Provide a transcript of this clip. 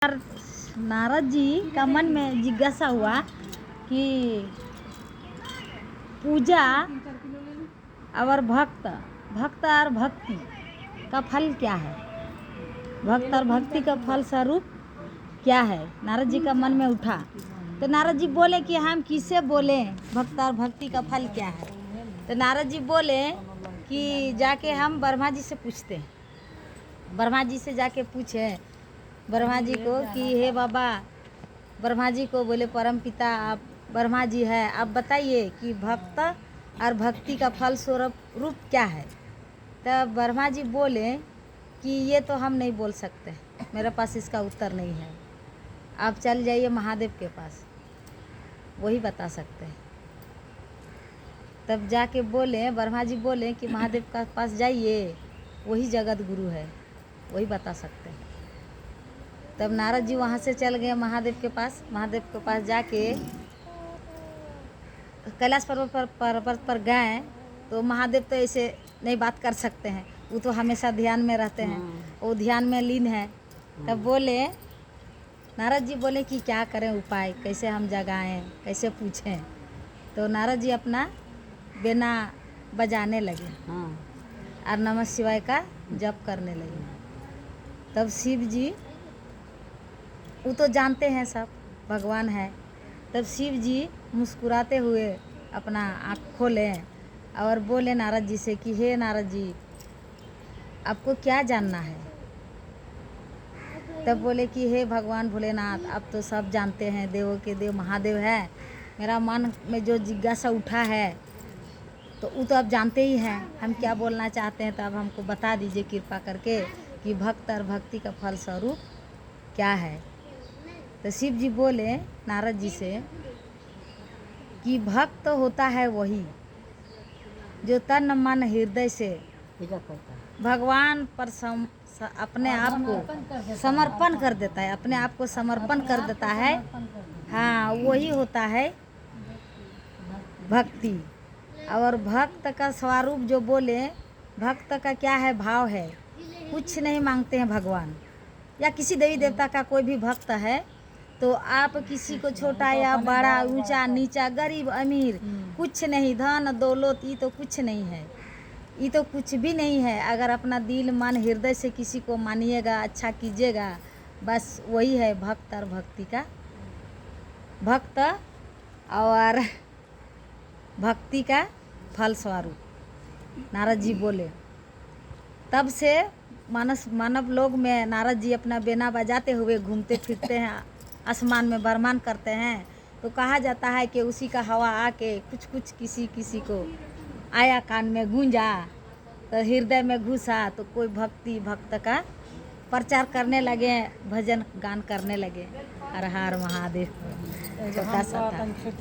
नारद जी का मन में जिज्ञासा हुआ कि पूजा और भक्त और भक्ति का फल क्या है। भक्त और भक्ति का फल स्वरूप क्या है, नारद जी का मन में उठा। तो नारद जी बोले कि हम किसे बोले भक्त और भक्ति का फल क्या है। तो नारद जी बोले कि जाके हम ब्रह्मा जी से पूछते हैं। ब्रह्मा जी से जाके पूछे ब्रह्मा जी को कि हे बाबा, ब्रह्मा जी को बोले परम पिता आप ब्रह्मा जी है, आप बताइए कि भक्त और भक्ति का फल स्वरूप रूप क्या है। तब ब्रह्मा जी बोले कि ये तो हम नहीं बोल सकते, मेरे पास इसका उत्तर नहीं है, आप चल जाइए महादेव के पास, वही बता सकते हैं। तब जाके बोले ब्रह्मा जी बोले कि महादेव के पास जाइए, वही जगत गुरु है, वही बता सकते हैं। तब नारद जी वहाँ से चल गए महादेव के पास। महादेव के पास जाके कैलाश पर्वत पर गए तो महादेव तो ऐसे नहीं बात कर सकते हैं, वो तो हमेशा ध्यान में रहते हैं, वो ध्यान में लीन है। तब बोले नारद जी बोले कि क्या करें उपाय, कैसे हम जगाएं, कैसे पूछें। तो नारद जी अपना बेना बजाने लगे और नमः शिवाय का जप करने लगे। तब शिव जी, वो तो जानते हैं सब भगवान है। तब शिव जी मुस्कुराते हुए अपना आँख खोले और बोले नारद जी से कि हे नारद जी, आपको क्या जानना है। तब बोले कि हे भगवान भोलेनाथ, आप तो सब जानते हैं, देवों के देव महादेव है। मेरा मन में जो जिज्ञासा उठा है तो वो तो आप जानते ही हैं, हम क्या बोलना चाहते हैं, तो आप हमको बता दीजिए कृपा करके कि भक्त और भक्ति का फल स्वरूप क्या है। तो शिव जी बोले नारद जी से कि भक्त होता है वही जो तन मन हृदय से भगवान पर अपने आप को समर्पण कर देता है, अपने आप को समर्पण कर देता है। हाँ, वही होता है भक्ति। और भक्त का स्वरूप जो बोले, भक्त का क्या है, भाव है, कुछ नहीं मांगते हैं भगवान या किसी देवी देवता का। कोई भी भक्त है तो आप किसी को छोटा या बड़ा, ऊंचा नीचा, गरीब अमीर, कुछ नहीं, धन दौलत ये तो कुछ नहीं है, ये तो कुछ भी नहीं है। अगर अपना दिल मन हृदय से किसी को मानिएगा, अच्छा कीजिएगा, बस वही है भक्त और भक्ति का, भक्त और भक्ति का फल स्वरूप। नारद जी बोले। तब से मानव लोग में नारद जी अपना बेना बजाते हुए घूमते फिरते हैं, आसमान में बरमान करते हैं। तो कहा जाता है कि उसी का हवा आके कुछ किसी को आया, कान में गूंजा, तो हृदय में घुसा, तो कोई भक्त का प्रचार करने लगे, भजन गान करने लगे। हर हर महादेव। छोटा सा था।